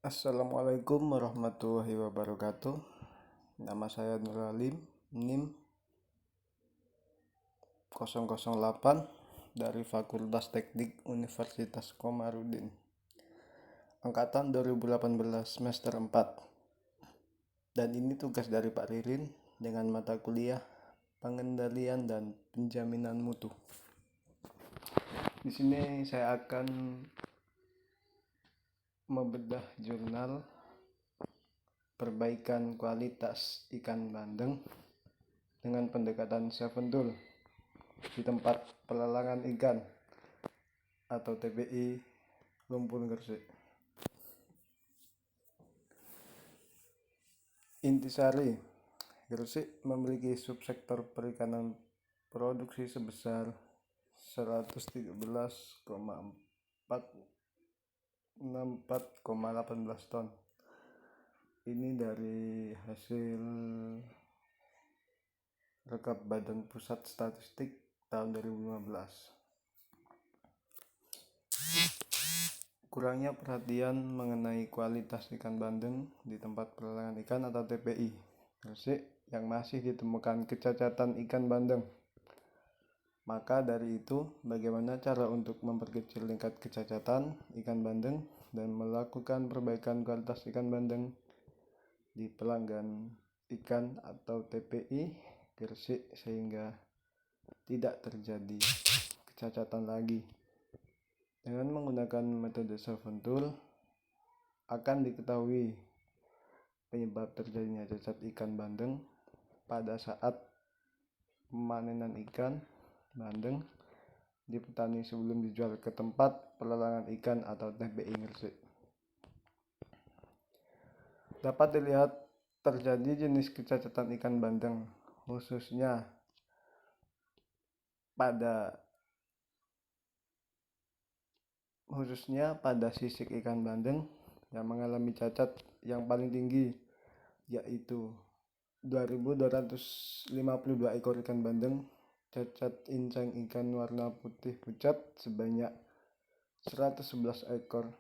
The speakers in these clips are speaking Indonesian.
Assalamualaikum warahmatullahi wabarakatuh. Nama saya Nur Alim, NIM 008 dari Fakultas Teknik Universitas Komarudin. Angkatan 2018 semester 4. Dan ini tugas dari Pak Ririn dengan mata kuliah Pengendalian dan Penjaminan Mutu. Di sini saya akan membedah jurnal perbaikan kualitas ikan bandeng dengan pendekatan seven tool di tempat pelelangan ikan atau TPI Lumpur Gresik. Intisari, Gresik memiliki subsektor perikanan produksi sebesar 113,464,18 ton. Ini dari hasil rekap Badan Pusat Statistik tahun 2015. Kurangnya perhatian mengenai kualitas ikan bandeng di tempat pelelangan ikan atau TPI Gresik yang masih ditemukan kecacatan ikan bandeng. Maka dari itu, bagaimana cara untuk memperkecil tingkat kecacatan ikan bandeng dan melakukan perbaikan kualitas ikan bandeng di pelanggan ikan atau TPI Gresik sehingga tidak terjadi kecacatan lagi. Dengan menggunakan metode seven tool akan diketahui penyebab terjadinya cacat ikan bandeng pada saat pemanenan ikan bandeng di petani sebelum dijual ke tempat pelelangan ikan atau TPI Gresik. Dapat dilihat terjadi jenis kecacatan ikan bandeng khususnya pada sisik ikan bandeng yang mengalami cacat yang paling tinggi, yaitu 2.252 ekor ikan bandeng, cacat incang ikan warna putih pucat sebanyak 111 ekor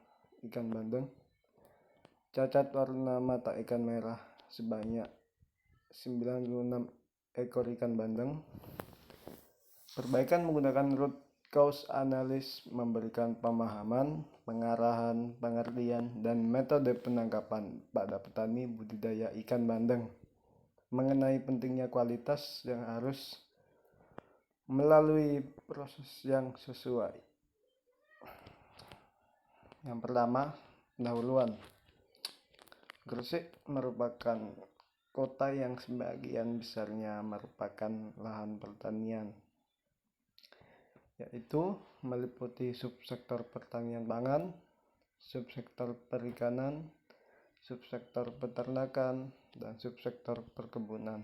ikan bandeng, cacat warna mata ikan merah sebanyak 96 ekor ikan bandeng. Perbaikan menggunakan root cause analysis memberikan pemahaman, pengarahan, pengertian, dan metode penangkapan pada petani budidaya ikan bandeng mengenai pentingnya kualitas yang harus melalui proses yang sesuai. Yang pertama, pendahuluan. Gresik merupakan kota yang sebagian besarnya merupakan lahan pertanian, yaitu meliputi subsektor pertanian pangan, subsektor perikanan, subsektor peternakan, dan subsektor perkebunan.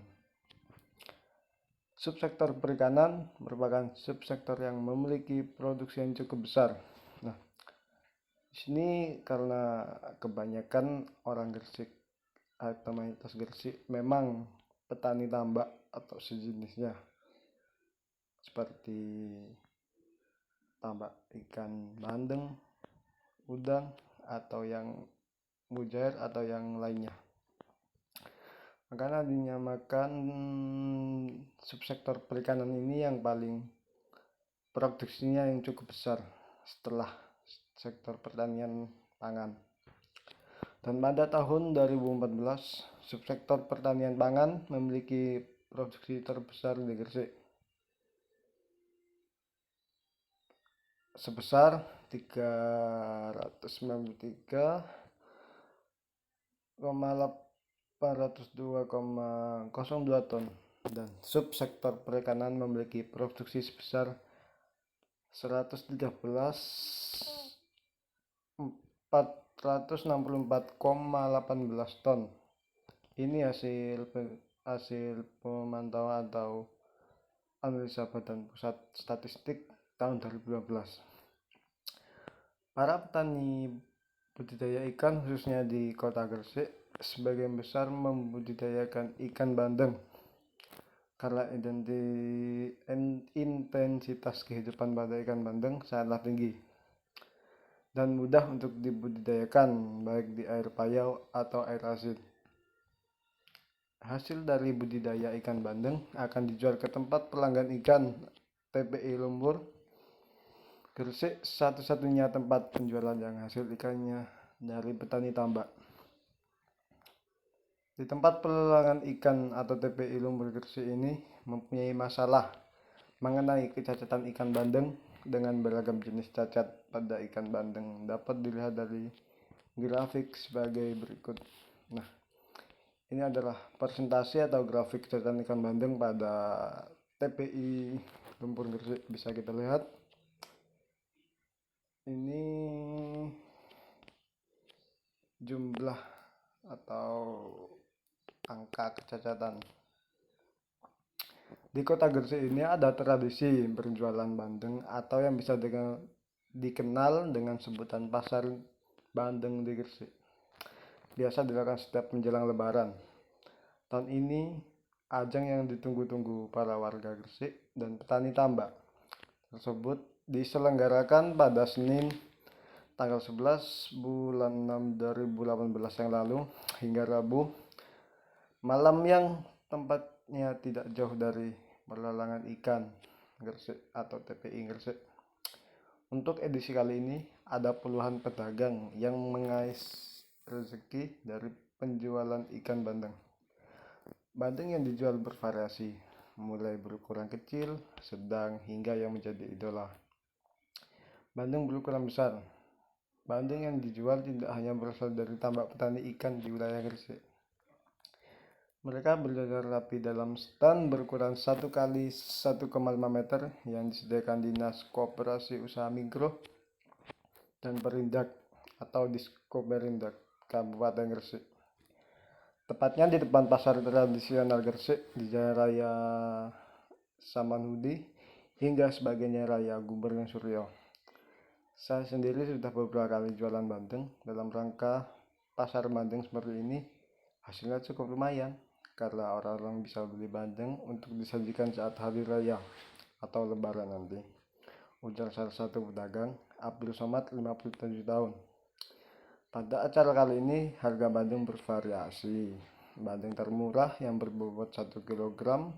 Subsektor perikanan merupakan subsektor yang memiliki produksi yang cukup besar. Nah, di sini karena kebanyakan orang Gresik atau mayoritas Gresik memang petani tambak atau sejenisnya, seperti tambak ikan bandeng, udang, atau yang mujair atau yang lainnya. Makanya dinyamakan subsektor perikanan ini yang paling produksinya yang cukup besar setelah sektor pertanian pangan. Dan pada tahun 2014, subsektor pertanian pangan memiliki produksi terbesar di Gresik sebesar 393,802,02 ton, dan subsektor perikanan memiliki produksi sebesar 113.464,18 ton. Ini hasil pemantauan atau analisa Badan Pusat Statistik tahun 2012. Para petani budidaya ikan khususnya di Kota Gresik sebagian besar membudidayakan ikan bandeng karena intensitas kehidupan pada ikan bandeng sangatlah tinggi. dan mudah untuk dibudidayakan baik di air payau atau air asin. Hasil dari budidaya ikan bandeng akan dijual ke tempat pelanggan ikan TPI Lumpur Gresik, satu-satunya tempat penjualan yang hasil ikannya dari petani tambak. Di tempat pelelangan ikan atau TPI Lumpur Gresik ini mempunyai masalah mengenai kecacatan ikan bandeng dengan beragam jenis cacat pada ikan bandeng dapat dilihat dari grafik sebagai berikut. Nah, ini adalah persentase atau grafik kecacatan ikan bandeng pada TPI Lumpur Gresik, bisa kita lihat. Ini jumlah atau angka kecacatan. Di kota Gresik ini ada tradisi berjualan bandeng atau yang bisa dikenal dengan sebutan pasar bandeng di Gresik. Biasa dilakukan setiap menjelang lebaran. Tahun ini ajang yang ditunggu-tunggu para warga Gresik dan petani tambak tersebut diselenggarakan pada Senin tanggal 11 bulan 6 2018 yang lalu hingga Rabu malam yang tempatnya tidak jauh dari pelelangan ikan Gresik atau TPI Gresik. Untuk edisi kali ini ada puluhan pedagang yang mengais rezeki dari penjualan ikan bandeng. Bandeng yang dijual bervariasi, mulai berukuran kecil, sedang, hingga yang menjadi idola. Bandeng berukuran besar. Bandeng yang dijual tidak hanya berasal dari tambak petani ikan di wilayah Gresik. Mereka berjajar rapi dalam stand berukuran 1 kali 1,5 meter yang disediakan Dinas Koperasi Usaha Mikro dan Perindak atau Diskoperindak Kabupaten Gresik. Tepatnya di depan pasar tradisional Gresik di Jalan Raya Samanhudi hingga sebagainya Raya Gubernur Suryo. Saya sendiri sudah beberapa kali jualan bandeng dalam rangka pasar bandeng seperti ini. Hasilnya cukup lumayan karena orang-orang bisa beli bandeng untuk disajikan saat hari raya atau lebaran nanti. Ujar salah satu pedagang, Abdul Somad, 57 tahun. Pada acara kali ini harga bandeng bervariasi. Bandeng termurah yang berbobot 1 kg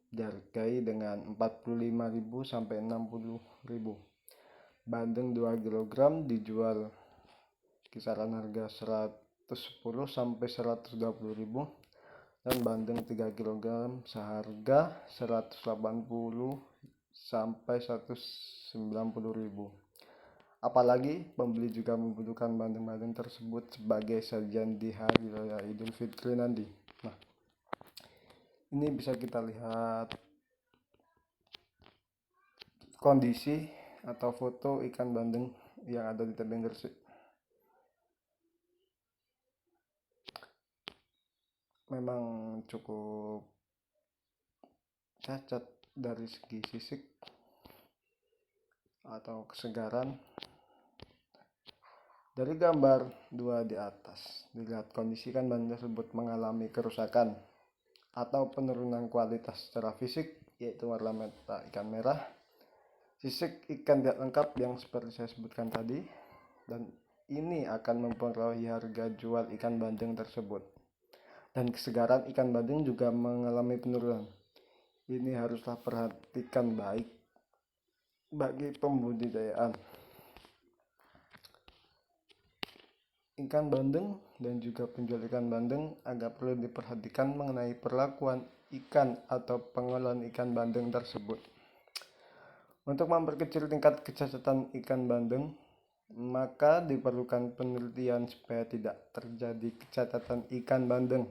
dihargai dengan 45.000 sampai 60.000. Bandeng 2 kg dijual kisaran harga 110 sampai 120.000 dan bandeng 3 kg seharga 180 sampai 190.000. Apalagi pembeli juga membutuhkan bandeng-bandeng tersebut sebagai sajian di hari raya Idul Fitri nanti. Nah, ini bisa kita lihat kondisi atau foto ikan bandeng yang ada di tebing Gresik. Memang cukup cacat dari segi fisik atau kesegaran. Dari gambar 2 di atas dilihat kondisi ikan bandeng tersebut mengalami kerusakan atau penurunan kualitas secara fisik, yaitu warna mata ikan merah, sisik ikan tidak lengkap yang seperti saya sebutkan tadi, dan ini akan mempengaruhi harga jual ikan bandeng tersebut. Dan kesegaran ikan bandeng juga mengalami penurunan. Ini haruslah perhatikan baik bagi pembudidayaan ikan bandeng dan juga penjual ikan bandeng agak perlu diperhatikan mengenai perlakuan ikan atau pengolahan ikan bandeng tersebut. Untuk memperkecil tingkat kecacatan ikan bandeng, maka diperlukan penelitian supaya tidak terjadi kecacatan ikan bandeng.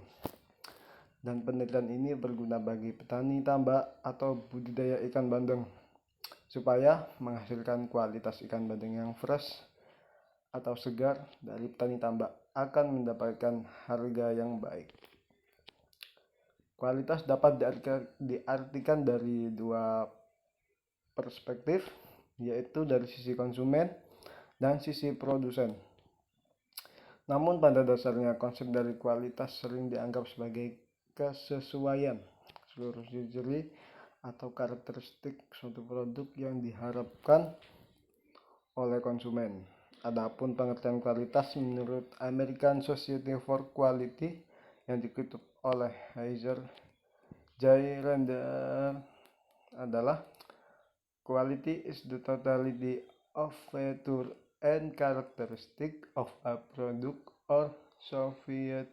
Dan penelitian ini berguna bagi petani tambak atau budidaya ikan bandeng supaya menghasilkan kualitas ikan bandeng yang fresh atau segar dari petani tambak akan mendapatkan harga yang baik. Kualitas dapat diartikan dari dua perspektif, yaitu dari sisi konsumen dan sisi produsen. Namun pada dasarnya konsep dari kualitas sering dianggap sebagai kesesuaian seluruh ciri atau karakteristik suatu produk yang diharapkan oleh konsumen Adapun pengertian kualitas menurut American Society for Quality yang dikutip oleh Heiser J. Render adalah quality is the totality of feature and characteristic of a product or service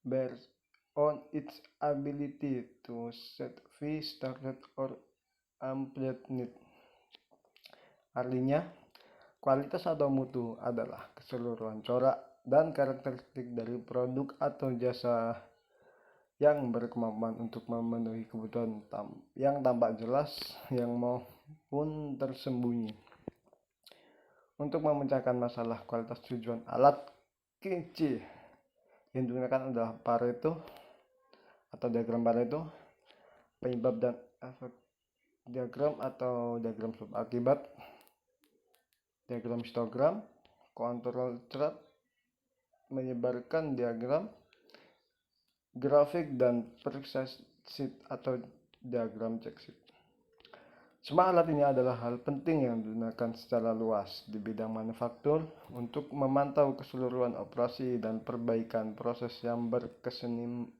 based on its ability to satisfy standard or unmet need. Artinya, kualitas atau mutu adalah keseluruhan corak dan karakteristik dari produk atau jasa yang berkemampuan untuk memenuhi kebutuhan yang tampak jelas yang maupun tersembunyi. Untuk memecahkan masalah kualitas tujuan alat QC yang digunakan adalah Pareto atau diagram Pareto, penyebab dan efek diagram atau diagram sebab akibat, diagram histogram, kontrol chart, menyebarkan diagram, grafik, dan periksa sheet atau diagram check sheet. Semua alat ini adalah hal penting yang digunakan secara luas di bidang manufaktur untuk memantau keseluruhan operasi dan perbaikan proses yang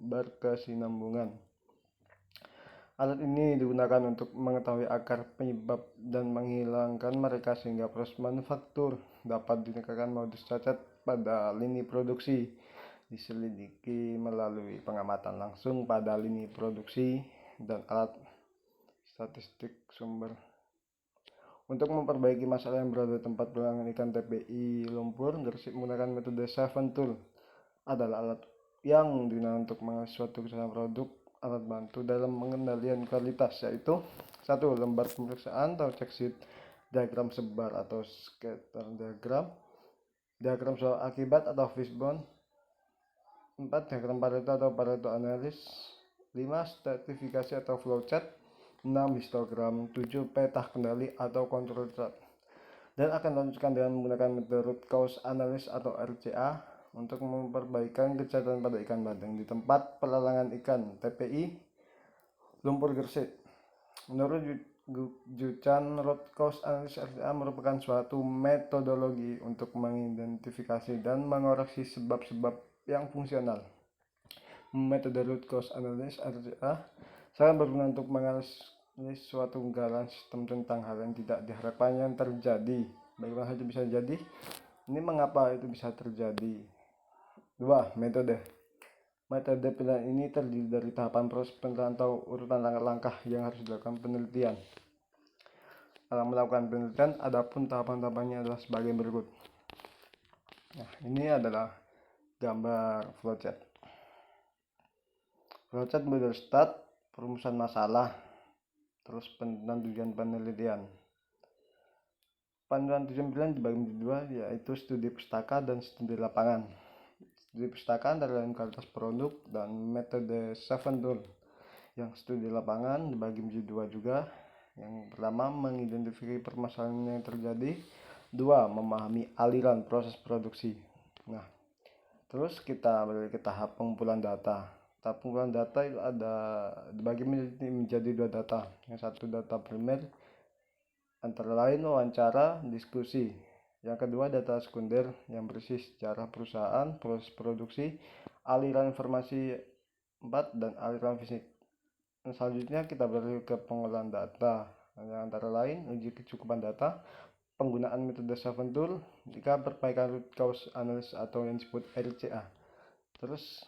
berkesinambungan. Alat ini digunakan untuk mengetahui akar penyebab dan menghilangkan mereka sehingga proses manufaktur dapat ditingkatkan modus cacat pada lini produksi diselidiki melalui pengamatan langsung pada lini produksi dan alat statistik sumber. Untuk memperbaiki masalah yang berada di tempat pelelangan ikan TPI Lumpur, Gresik menggunakan metode 7 tool adalah alat yang digunakan untuk mengenali suatu kesalahan produk. Alat bantu dalam pengendalian kualitas yaitu 1. Lembar pemeriksaan atau check sheet, diagram sebar atau scatter diagram, diagram soal akibat atau fishbone, 4. Diagram Pareto atau Pareto analysis, 5. Stratifikasi atau flowchart, 6. Histogram, 7. Peta kendali atau control chart. Dan akan dilanjutkan dengan menggunakan metode root cause analysis atau RCA untuk memperbaikan kejahatan pada ikan bandeng di tempat pelelangan ikan TPI Lumpur Gresik. Menurut Juchan, root cause analysis RCA merupakan suatu metodologi untuk mengidentifikasi dan mengoreksi sebab-sebab yang fungsional. Metode root cause analysis RCA sangat berguna untuk menganalisis suatu gambaran sistem tentang hal yang tidak diharapkan yang terjadi. Bagaimana itu bisa terjadi? Ini mengapa itu bisa terjadi? 2. Metode pilihan ini terdiri dari tahapan proses penelitian atau urutan langkah-langkah yang harus dilakukan penelitian. Dalam melakukan penelitian, adapun tahapan-tahapannya adalah sebagai berikut. Nah, ini adalah gambar flowchart. Flowchart mulai start, perumusan masalah, terus penentuan tujuan penelitian. Panduan tujuan penelitian dibagi menjadi 2, yaitu studi pustaka dan studi lapangan. Studi pustaka adalah kualitas produk dan metode 7 tool. Yang studi lapangan dibagi menjadi 2 juga. Yang pertama, mengidentifikasi permasalahan yang terjadi. 2. Memahami aliran proses produksi. Nah, terus kita balik ke tahap pengumpulan data. Tahap pengumpulan data itu ada dibagi menjadi 2 data. Yang satu data primer, antara lain wawancara, diskusi. Yang kedua data sekunder yang berisi sejarah perusahaan, proses produksi, aliran informasi 4, dan aliran fisik. Dan selanjutnya kita beralih ke pengolahan data, yang antara lain uji kecukupan data, penggunaan metode 7 tool, jika perbaikan root cause analysis atau yang disebut RCA. Terus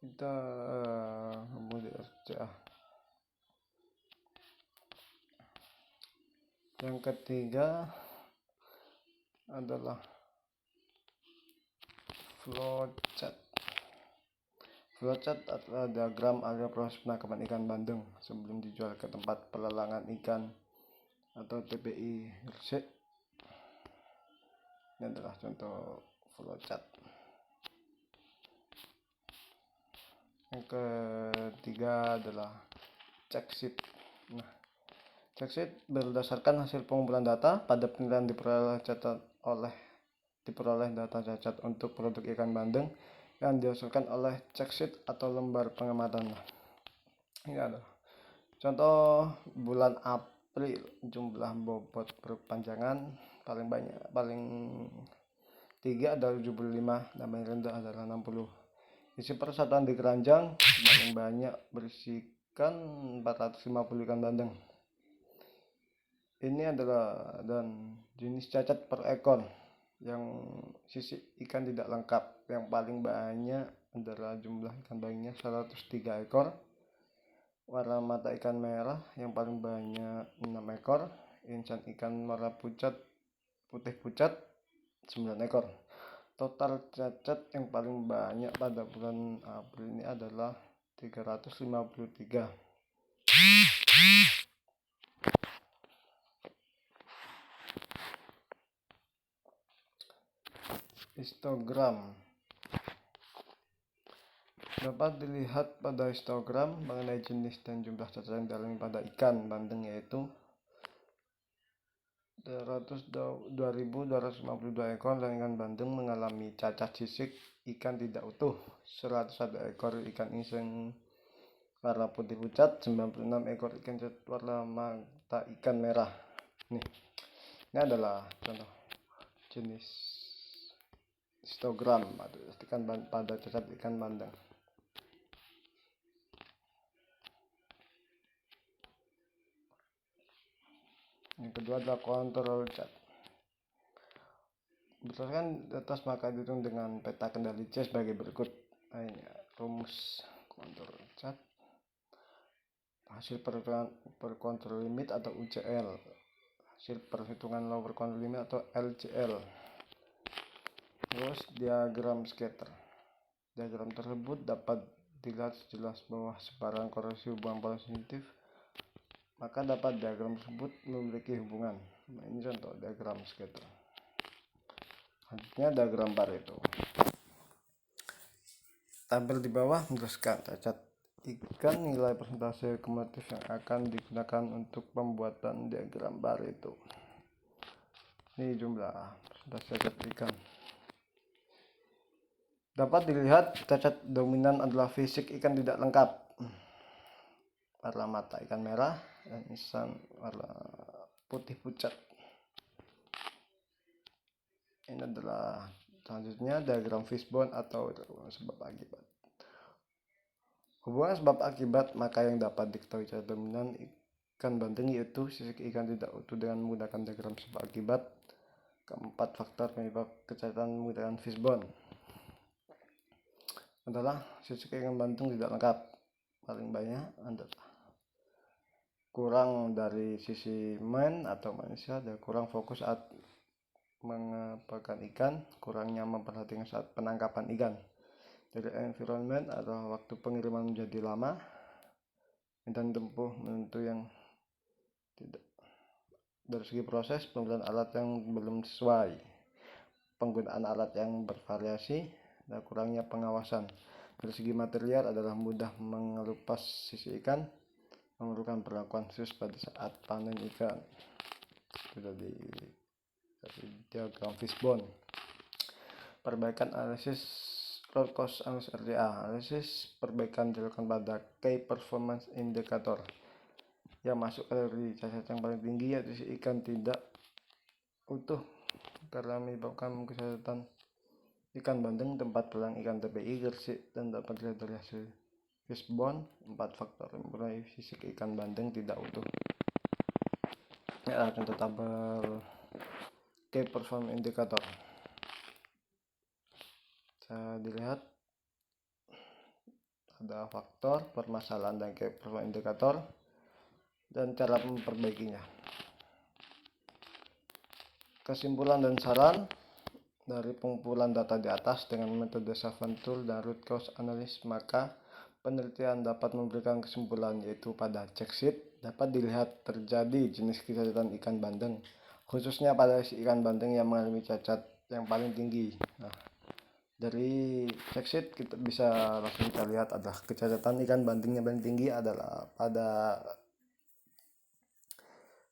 kita kemudian RCA. Yang ketiga adalah flowchart. Flowchart adalah diagram alur proses penangkapan ikan bandeng sebelum dijual ke tempat pelelangan ikan atau TPI Gresik. Ini adalah contoh flowchart. Yang ketiga adalah check sheet. Nah, Checksheet berdasarkan hasil pengumpulan data pada penilaian diperoleh data cacat untuk produk ikan bandeng yang dihasilkan oleh checksheet atau lembar pengamatan. Ini adalah contoh bulan April, jumlah bobot perpanjangan paling tinggi adalah 75 dan paling rendah adalah 60. Isi persatuan di keranjang paling banyak berisikan 450 ikan bandeng. Ini adalah dan jenis cacat per ekor. Yang sisi ikan tidak lengkap, yang paling banyak adalah jumlah ikan bandengnya 103 ekor. Warna mata ikan merah yang paling banyak 6 ekor. Insan ikan merah putih pucat 9 ekor. Total cacat yang paling banyak pada bulan April ini adalah 353. Histogram dapat dilihat pada histogram mengenai jenis dan jumlah cacat yang dialami pada ikan bandeng, yaitu 2.252 ekor dan ikan bandeng mengalami cacat sisik ikan tidak utuh, 101 ekor ikan iseng warna putih pucat, 96 ekor ikan cacat warna mata ikan merah. Ini adalah contoh jenis histogram pada cacat ikan bandeng. Yang kedua adalah kontrol cat. Berdasarkan atas maka dihitung dengan peta kendali C sebagai berikut. Rumus kontrol cat. Hasil per control limit atau UCL. Hasil perhitungan lower control limit atau LCL. Terus diagram scatter. Diagram tersebut dapat dilihat sejelas bawah sebaran korelasi hubungan positif, maka dapat diagram tersebut memiliki hubungan. Ini contoh diagram scatter. Selanjutnya diagram Pareto. Tabel di bawah menjelaskan cacat ikan, nilai persentase kumulatif yang akan digunakan untuk pembuatan diagram Pareto. Ini jumlah persentase cacat ikan. Dapat dilihat cacat dominan adalah fisik ikan tidak lengkap, warna mata ikan merah dan isan warna putih pucat. Ini adalah selanjutnya diagram fishbone atau sebab akibat. Hubungan sebab akibat, maka yang dapat diketahui cacat dominan ikan bandeng yaitu sisik ikan tidak utuh dengan menggunakan diagram sebab akibat. Keempat faktor penyebab kecacatan menggunakan fishbone adalah sisik ikan bandeng tidak lengkap, paling banyak adalah kurang dari sisi atau manusia, dan kurang fokus saat mengapakan ikan, kurangnya memperhatikan saat penangkapan ikan. Dari environment atau waktu pengiriman menjadi lama, dan tempuh menentu yang tidak. Dari segi proses, penggunaan alat yang belum sesuai, penggunaan alat yang bervariasi, dan kurangnya pengawasan. Dari segi material adalah mudah mengelupas sisi ikan, memerlukan perlakuan khusus pada saat panen ikan. Sudah di diagram fishbone. Perbaikan analisis root cause analysis RDA. Analisis perbaikan dilakukan pada Key Performance Indicator yang masuk kategori cacat yang paling tinggi, yaitu si ikan tidak utuh karena menyebabkan kecacatan ikan bandeng, tempat belang ikan TPI, gersik, dan dapat dilihat dari hasil fishbone. 4 faktor mulai fisik ikan bandeng tidak utuh. Ya, contoh tabel Key Performance Indicator. Saya dilihat ada faktor, permasalahan, dan Key Performance Indicator dan cara memperbaikinya. Kesimpulan dan saran dari pengumpulan data di atas dengan metode Savant Tool dan root cause analysis, maka penelitian dapat memberikan kesimpulan, yaitu pada checksheet dapat dilihat terjadi jenis kecacatan ikan bandeng, khususnya pada ikan bandeng yang mengalami cacat yang paling tinggi. Dari checksheet kita bisa langsung kita lihat adalah kecacatan ikan bandeng yang paling tinggi adalah pada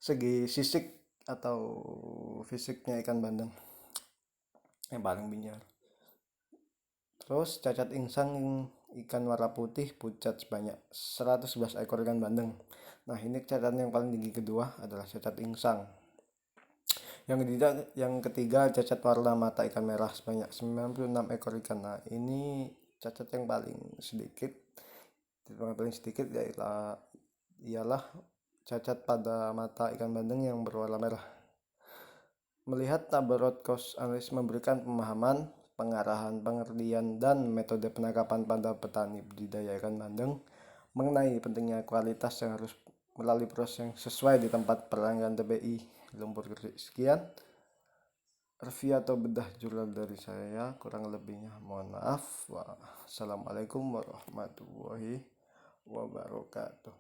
segi fisiknya ikan bandeng yang paling binjar. Terus cacat insang ikan warna putih pucat sebanyak 111 ekor ikan bandeng. Nah, ini catatan yang paling tinggi kedua adalah cacat insang. Yang ketiga cacat warna mata ikan merah sebanyak 96 ekor ikan. Nah, ini cacat yang paling sedikit. Yang paling sedikit ialah cacat pada mata ikan bandeng yang berwarna merah. Melihat broadcast analis memberikan pemahaman, pengarahan, pengertian, dan metode penangkapan pada petani budidaya ikan bandeng mengenai pentingnya kualitas yang harus melalui proses yang sesuai di tempat pelanggan TPI Lumpur Gresik. Sekian review atau bedah jurnal dari saya, kurang lebihnya mohon maaf. Wassalamualaikum warahmatullahi wabarakatuh.